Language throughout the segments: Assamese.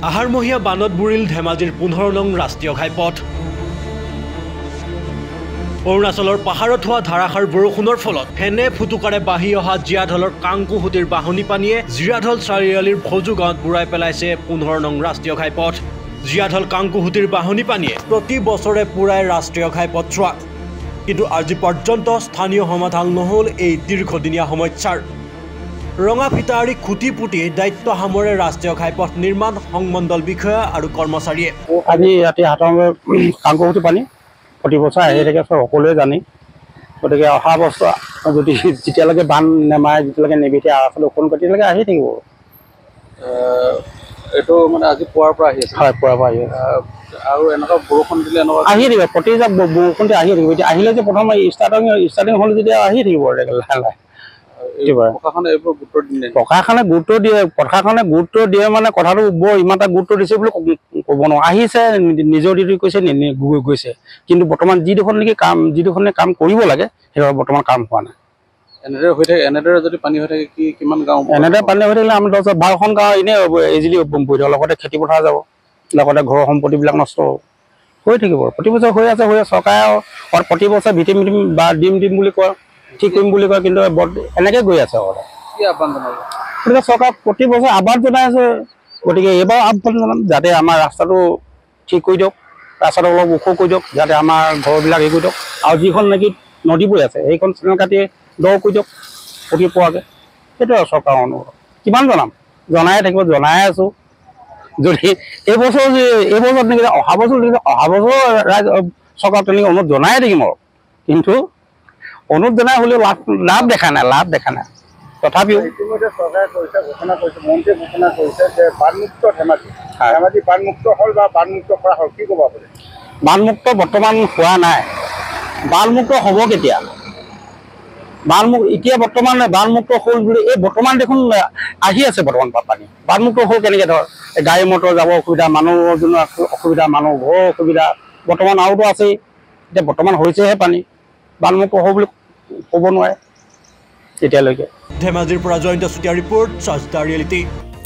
আহাৰমহীয়া বানত বুৰিল ধেমাজিৰ 15 নং ৰাষ্ট্ৰীয় ঘাইপথ। অৰুণাচলৰ পাহাৰত হোৱা ধাৰাসাৰ বৰষুণৰ ফলত ফেনে ফুটুকাৰে বাঢ়ি অহা জিয়াঢলৰ কাংকুহুটিৰ বাহনী পানীয়ে জিৰাঢল চাৰিআলিৰ ভজু গাঁৱত বুৰাই পেলাইছে 15 নং ৰাষ্ট্ৰীয় ঘাইপথ। জিয়াঢল কাংকুহুটিৰ বাহনী পানীয়ে প্ৰতি বছৰে পুৰাই ৰাষ্ট্ৰীয় ঘাইপথ ছোৱা, কিন্তু আজি পৰ্যন্ত স্থানীয় সমাধান নহল এই দীৰ্ঘদিনীয়া সমস্যাৰ। ৰঙা ফিটাৰী খুঁটি পুতি দায়িত্ব সামৰে ৰাষ্ট্ৰীয় ঘাইপথ নিৰ্মাণ সংমণ্ডল বিষয়া আৰু কৰ্মচাৰীয়ে। আজি ৰাতি 7 কাংকুহুটি পানী প্ৰতি বছৰ আহি থাকে, সকলোৱে জানি। গতিকে অহা বছৰ যদি যেতিয়ালৈকে বান নেমাৰে, যেতিয়ালৈকে নিবিতে আচলতে সোণ তেতিয়ালৈকে আহি থাকিব। এইটো মানে আজি পুৱাৰ পৰা আহি আছে। হয়, পুৱাৰ পৰা আহি আছে। আৰু এনেকুৱা বৰষুণ দিলে এনেকুৱা আহি থাকিব, প্ৰতিজাক বৰষুণতে আহি থাকিব। এতিয়া আহিলে যে প্ৰথম ষ্টাৰ্টিং হ'ল যেতিয়া আহি থাকিব লাহে লাহে। প্ৰশাসনে গুৰুত্ব দিয়ে, প্ৰশাসনে গুৰুত্ব দিয়ে মানে কথাটো বৰ ইমান এটা গুৰুত্ব দিছে বুলি ক'ব নোৱাৰো। আহিছে, নিজৰ ডিউটি কৈছে, গৈছে, কিন্তু বৰ্তমান যিডোখৰনে কাম কৰিব লাগে সেইদৰে বৰ্তমান কাম হোৱা নাই। এনেদৰে হৈ থাকে, এনেদৰে যদি পানী হৈ থাকে কিমান গাঁও? এনেদৰে পানী হৈ থাকিলে আমি 10-12খন গাঁও এনেই ইজিলি বৈ যাব, লগতে খেতি পথাৰ যাব, লগতে ঘৰৰ সম্পত্তিবিলাক নষ্ট হৈ থাকিব। প্ৰতি বছৰ হৈ আছে। চৰকাৰে প্ৰতি বছৰ ভিটিম বা দিম বুলি কয়, ঠিক কৰিম বুলি কয়, কিন্তু এনেকৈ গৈ আছে। গতিকে চৰকাৰক প্ৰতি বছৰ আহ্বান জনাই আছে। গতিকে এইবাৰ আহ্বান জনাম যাতে আমাৰ ৰাস্তাটো ঠিক কৰি দিয়ক, ৰাস্তাটো অলপ ওখ কৰি দিয়ক, যাতে আমাৰ ঘৰবিলাক হেৰি কৰি দিয়ক। আৰু যিখন নেকি নদী বৈ আছে সেইখন চেনেল কাটি দ কৰি দিয়ক প্ৰতি পোৱাকৈ। সেইটো আৰু চৰকাৰৰ অনুৰোধ। কিমান জনাই থাকিব, জনাই আছোঁ। যদি এইবছৰ নেকি অহা বছৰ ৰাইজ চৰকাৰক তেনেকৈ অনুৰোধ জনাই থাকিম আৰু, কিন্তু অনুৰোধ জনাই হ'লেও লাভ দেখা নাই। তথাপিও ইতিমধ্যে চৰকাৰে ঘোষণা কৰিছে, মন্ত্ৰীয়ে ঘোষণা কৰিছে যে বানমুক্ত ধেমাজি বানমুক্ত হ'ল বা বানমুক্ত কৰা হ'ল, কি ক'ব আপুনি? বানমুক্ত বৰ্তমান হোৱা নাই। বানমুক্ত হ'ব কেতিয়া? এতিয়া বৰ্তমান বানমুক্ত হ'ল বুলি এই বৰ্তমান দেখোন আহি আছে বৰ্তমান পানী। বানমুক্ত হ'ল কেনেকৈ? ধৰ গাড়ী মটৰ যাব অসুবিধা, মানুহৰ জন্য অসুবিধা, মানুহ ঘৰৰ অসুবিধা বৰ্তমান আৰুতো আছেই। এতিয়া বৰ্তমান হৈছেহে পানী। বানমুক্ত হ'ব বুলি ক'ব নোৱাৰে এতিয়ালৈকে। ধেমাজিৰ পৰা জয়ন্ত চুতীয়া ৰিপৰ্ট, স্বাস্থ্য ৰিয়েলিটি।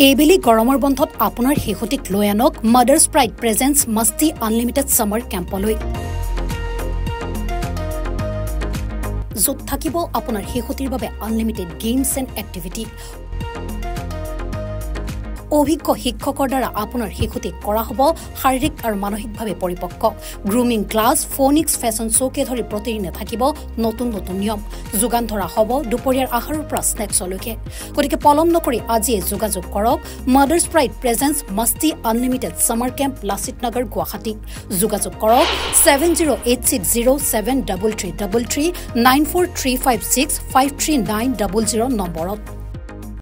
এইবেলি গৰমৰ বন্ধত আপোনাৰ শিশুটিক লৈ আনক Mother's Pride Presents Masti Unlimited Summer কেম্পলৈ, য'ত থাকিব আপোনাৰ শিশুটিৰ বাবে আনলিমিটেড গেমছ এণ্ড এক্টিভিটি। অভিজ্ঞ শিক্ষকৰ দ্বাৰা আপোনাৰ শিশুটিক কৰা হ'ব শাৰীৰিক আৰু মানসিকভাৱে পৰিপক্ক। গ্ৰুমিং ক্লাছ, ফোনিক্স, ফেশ্বন শ্ব'কে ধৰি প্ৰতিদিনে থাকিব নতুন নিয়ম। যোগান ধৰা হ'ব দুপৰীয়াৰ আহাৰৰ পৰা স্নেক্সলৈকে। গতিকে পলম নকৰি আজিয়ে যোগাযোগ কৰক Mother's Pride Presents Masti Unlimited Summer Camp, Lachit Nagar, Guwahati. যোগাযোগ কৰক 7086073333 94356539000 নম্বৰত।